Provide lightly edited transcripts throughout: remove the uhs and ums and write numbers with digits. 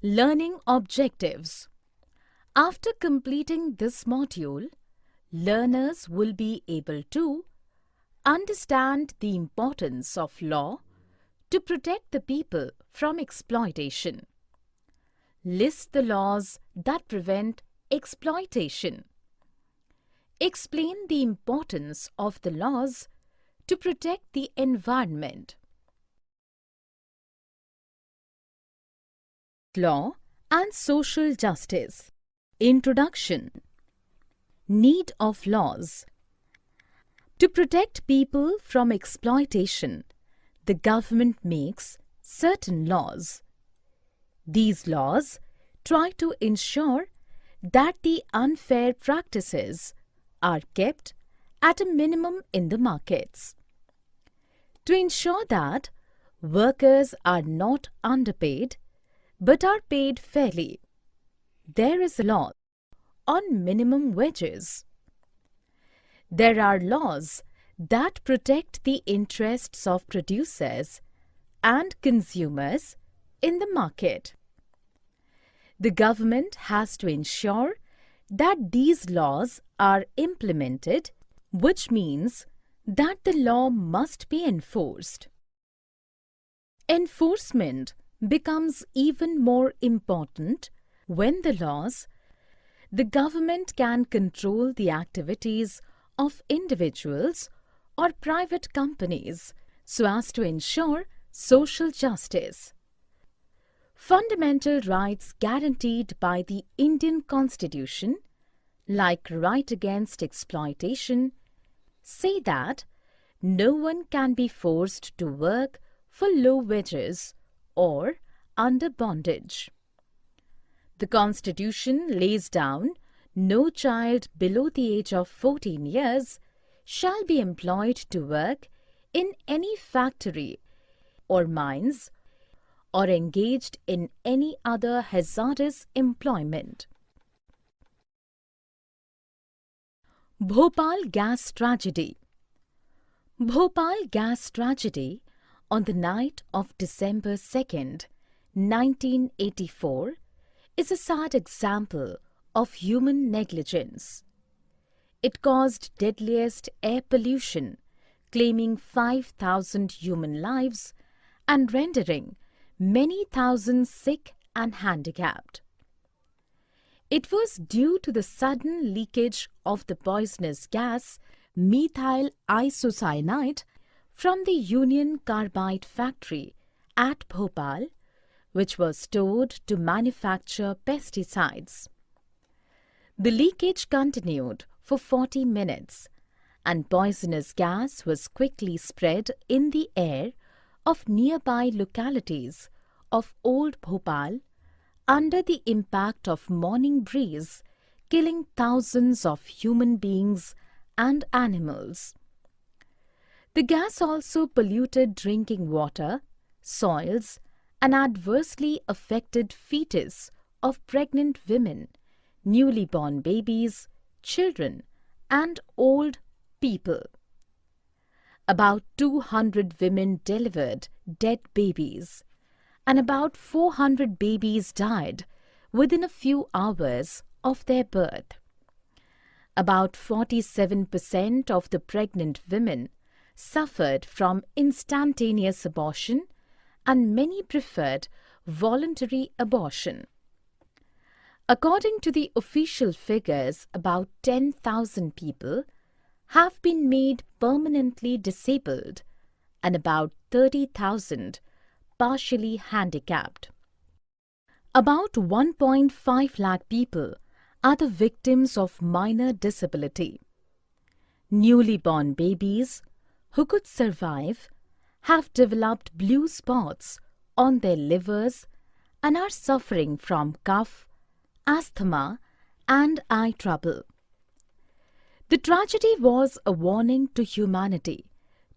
Learning objectives. After completing this module, learners will be able to understand the importance of law to protect the people from exploitation. List the laws that prevent exploitation. Explain the importance of the laws to protect the environment. Law and social justice. Introduction. Need of laws. To protect people from exploitation, the government makes certain laws. These laws try to ensure that the unfair practices are kept at a minimum in the markets. To ensure that workers are not underpaid but are paid fairly, there is a law on minimum wages. There are laws that protect the interests of producers and consumers in the market. The government has to ensure that these laws are implemented, which means that the law must be enforced. Enforcement becomes even more important when the government can control the activities of individuals or private companies so as to ensure social justice. Fundamental rights guaranteed by the Indian Constitution, like right against exploitation, say that no one can be forced to work for low wages or under bondage. The Constitution lays down no child below the age of 14 years shall be employed to work in any factory or mines or engaged in any other hazardous employment. Bhopal gas tragedy. Bhopal gas tragedy on the night of December 2nd, 1984 is a sad example of human negligence. It caused deadliest air pollution, claiming 5,000 human lives and rendering many thousands sick and handicapped. It was due to the sudden leakage of the poisonous gas methyl isocyanate from the Union Carbide factory at Bhopal, which was stored to manufacture pesticides. The leakage continued for 40 minutes, and poisonous gas was quickly spread in the air of nearby localities of Old Bhopal under the impact of morning breeze, killing thousands of human beings and animals. The gas also polluted drinking water, soils, and adversely affected fetus of pregnant women, newly born babies, children, and old people. About 200 women delivered dead babies, and about 400 babies died within a few hours of their birth. About 47% of the pregnant women suffered from instantaneous abortion, and many preferred voluntary abortion. According to the official figures, about 10,000 people have been made permanently disabled and about 30,000 partially handicapped. About 1.5 lakh people are the victims of minor disability. Newly born babies who could survive have developed blue spots on their livers and are suffering from cough, asthma, and eye trouble. The tragedy was a warning to humanity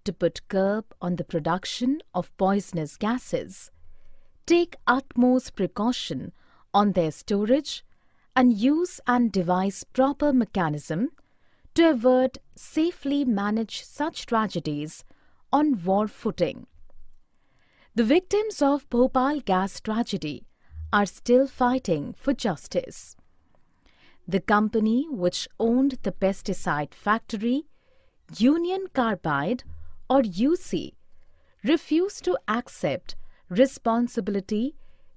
to put curb on the production of poisonous gases, take utmost precaution on their storage, and use and devise proper mechanism to avert safely manage such tragedies on war footing. The victims of Bhopal gas tragedy are still fighting for justice. The company which owned the pesticide factory, Union Carbide or UC, refused to accept responsibility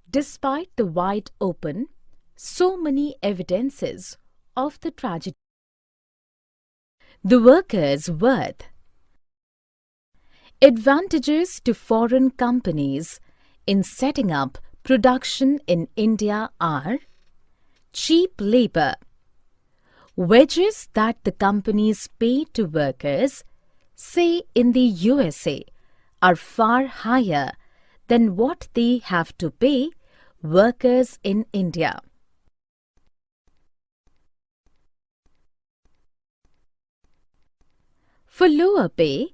despite the wide open, so many evidences of the tragedy. The workers' worth. Advantages to foreign companies in setting up production in India are cheap labor. Wages that the companies pay to workers, say in the USA, are far higher than what they have to pay workers in India. For lower pay,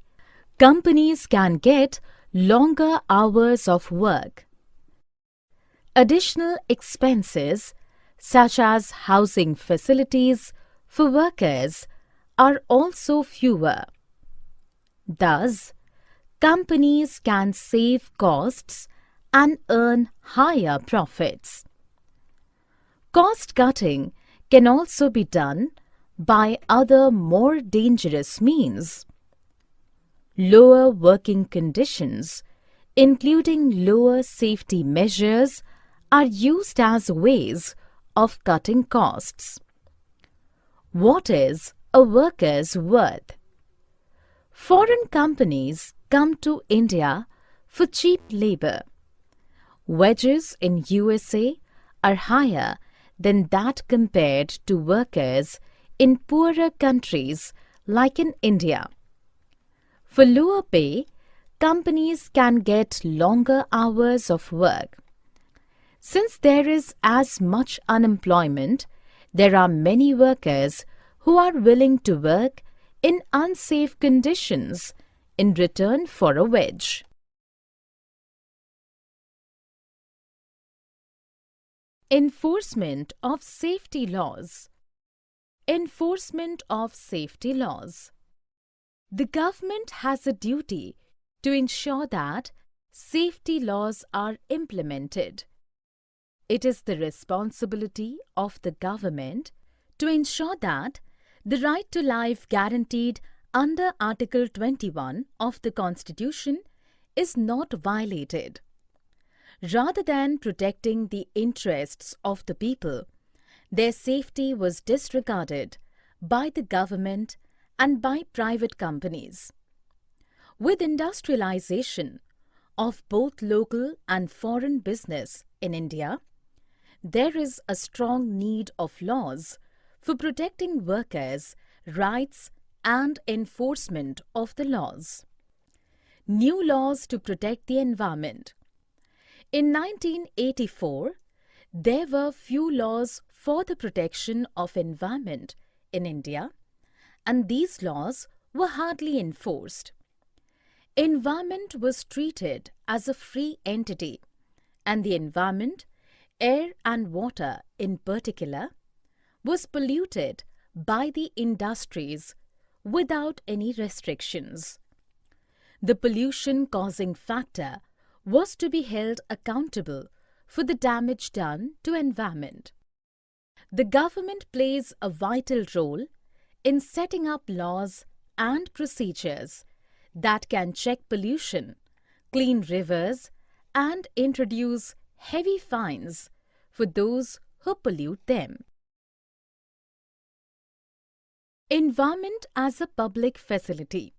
companies can get longer hours of work. Additional expenses, such as housing facilities for workers, are also fewer. Thus, companies can save costs and earn higher profits. Cost cutting can also be done by other more dangerous means. Lower working conditions, including lower safety measures, are used as ways of cutting costs. What is a worker's worth? Foreign companies come to India for cheap labor. Wages in USA are higher than that compared to workers in poorer countries like in India. For lower pay, companies can get longer hours of work. Since there is as much unemployment, there are many workers who are willing to work in unsafe conditions in return for a wage. Enforcement of safety laws. Enforcement of safety laws. The government has a duty to ensure that safety laws are implemented. It is the responsibility of the government to ensure that the right to life guaranteed under Article 21 of the Constitution is not violated. Rather than protecting the interests of the people, their safety was disregarded by the government and by private companies. With industrialization of both local and foreign business in India, there is a strong need of laws for protecting workers' rights and enforcement of the laws. New laws to protect the environment. In 1984, there were few laws for the protection of environment in India, and these laws were hardly enforced. Environment was treated as a free entity, and the environment, air and water in particular, was polluted by the industries without any restrictions. The pollution-causing factor was to be held accountable for the damage done to environment. The government plays a vital role in setting up laws and procedures that can check pollution, clean rivers, and introduce heavy fines for those who pollute them. Environment as a public facility.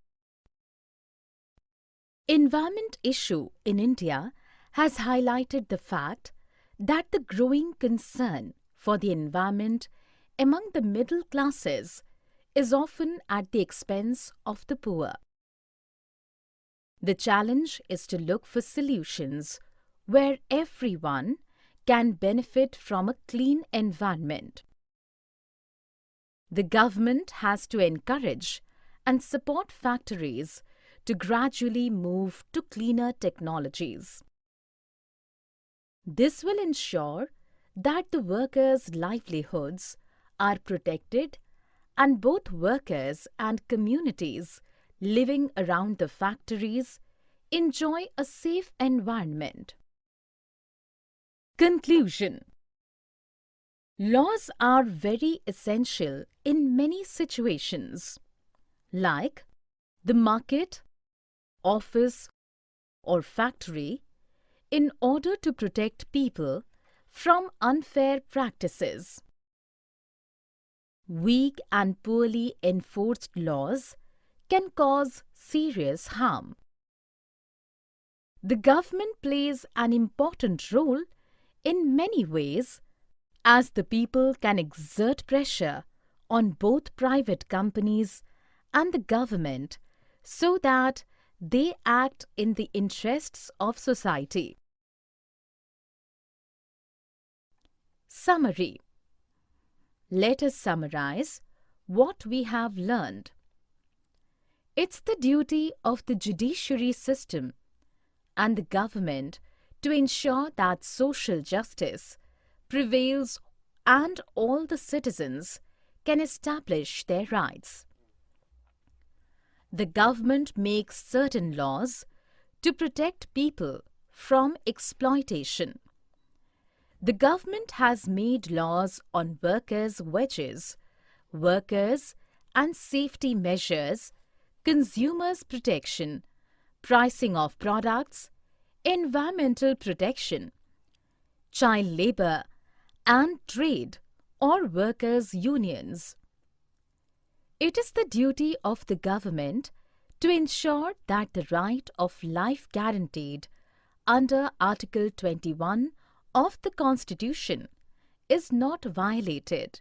Environment issue in India has highlighted the fact that the growing concern for the environment among the middle classes is often at the expense of the poor. The challenge is to look for solutions where everyone can benefit from a clean environment. The government has to encourage and support factories to gradually move to cleaner technologies. This will ensure that the workers' livelihoods are protected and both workers and communities living around the factories enjoy a safe environment. Conclusion. Laws are very essential in many situations, like the market, office, or factory, in order to protect people from unfair practices. Weak and poorly enforced laws can cause serious harm. The government plays an important role in many ways, as the people can exert pressure on both private companies and the government so that they act in the interests of society. Summary. Let us summarize what we have learned. It's the duty of the judiciary system and the government to ensure that social justice prevails and all the citizens can establish their rights. The government makes certain laws to protect people from exploitation. The government has made laws on workers' wages, workers' and safety measures, consumers' protection, pricing of products, environmental protection, child labor, and trade or workers' unions. It is the duty of the government to ensure that the right of life guaranteed under Article 21 of the Constitution is not violated.